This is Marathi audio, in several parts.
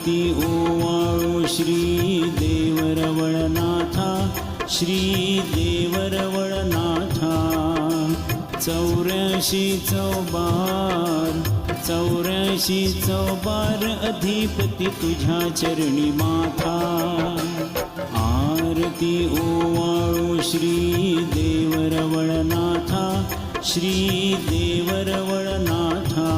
आरती ओवाळो श्री देवरवळनाथा, श्री देवरवळनाथा. 84 चौबार 84 चौबार अधिपती तुझ्या चरणी माथा. आरती ओवाळो श्री देवरवळनाथा, श्री देवरवळनाथा.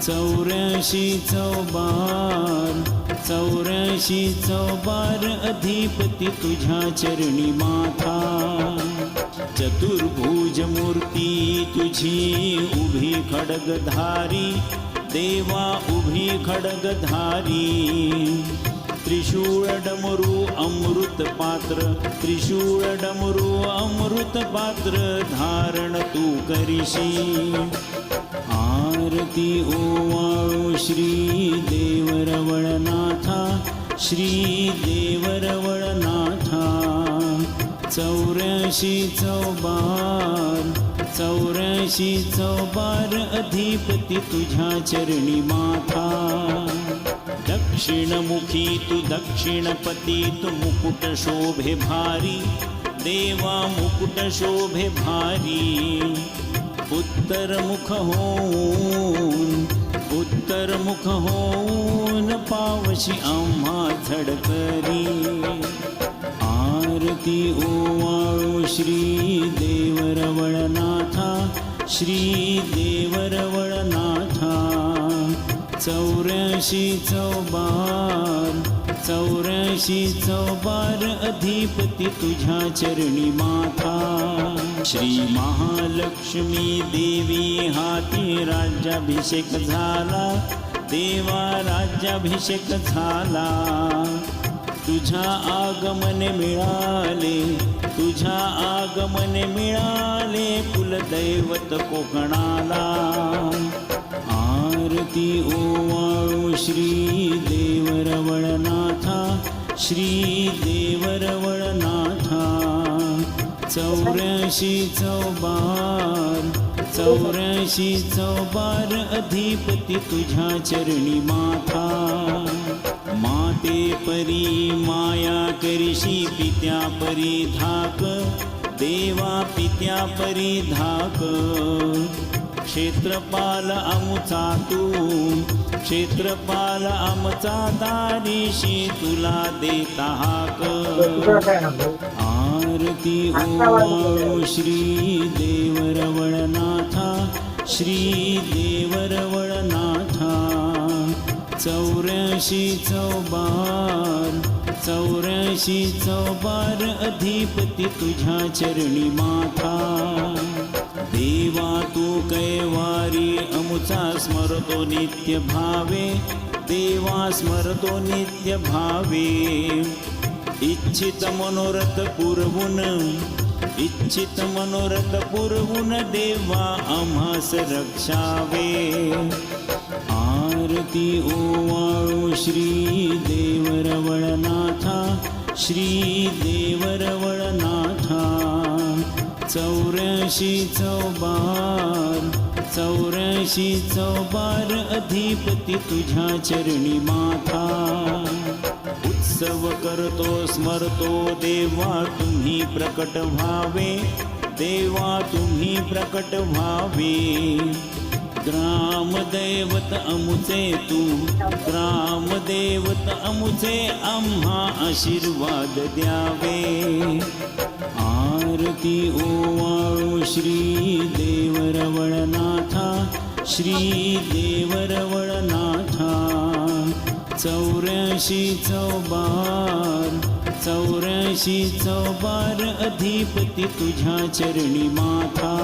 84 चौबार 84 चौबार अधिपती तुझ्या चरणी माथा. चतुर्भुज मूर्ती तुझी उभी खड्गधारी, देवा उभी खड्गधारी. त्रिशूळ डमरू अमृत पात्र, त्रिशूळ डमरू अमृत पात्र धारण तू करीशी. आरती ओवाळो श्री देवरवळनाथा, श्री देवरवळनाथा. 84 चौबार 84 चौबार अधिपती तुझ्या चरणी माथा. दक्षिणमुखी तू दक्षिणपती, तू मुकुट शोभे भारी, देवा मुकुट शोभे भारी. उत्तरमुख होऊन पावशी आम्हा झडकरी. आरती ओवाळो श्री देवरवळनाथा, श्री देवरवळनाथा. 84 चौबार 84 चौबार अधिपती तुझ्या चरणी माथा. श्री महालक्ष्मी देवी हाती राज्याभिषेक झाला, देवा राज्याभिषेक झाला. तुझ्या आगमन मिळाले, तुझ्या आगमन मिळाले कुलदैवत कोकणाला. आरती ओवाळो श्री देवरवळनाथा, श्री देवरवळनाथा. 84 चौबार 84 चौबार अधिपती तुझ्या चरणी माथा. माते परी माया करीशी, पित्या परी धाक, देवा पित्या परी धाक. क्षेत्रपाल आमचा तू, क्षेत्रपाल आमचा दारीशी तुला देता हाक. आरती ओवाळो श्री देवरवळनाथा, श्री देवरवळनाथा. 84 चौबार 84 चौबार अधिपती तुझ्या चरणी माथा. देवा तू कैवारी अमुचा स्मरतो नित्य भावे, देवा स्मरतो नित्य भावे. इच्छित मनोरथ पुरवून, इच्छित मनोरथ पुरवून देवा आम्हास रक्षावे. आरती ओवाळो श्री देवरवळनाथा, श्री देवरवळनाथा. 84 चौबार 84 चौबार अधिपती तुझ्या चरणी माथा. उत्सव करतो स्मरतो देवा तुम्ही प्रकट व्हावे, देवा तुम्ही प्रकट व्हावे. ग्रामदैवत अमुचे तू, ग्रामदैवत अमुचे आम्हा आशीर्वाद द्यावे. आरती ओवाळो श्री देवरवळनाथा, श्री देवरवळनाथा. 84 चौबार 84 चौबार अधिपती तुझ्या चरणी माथा.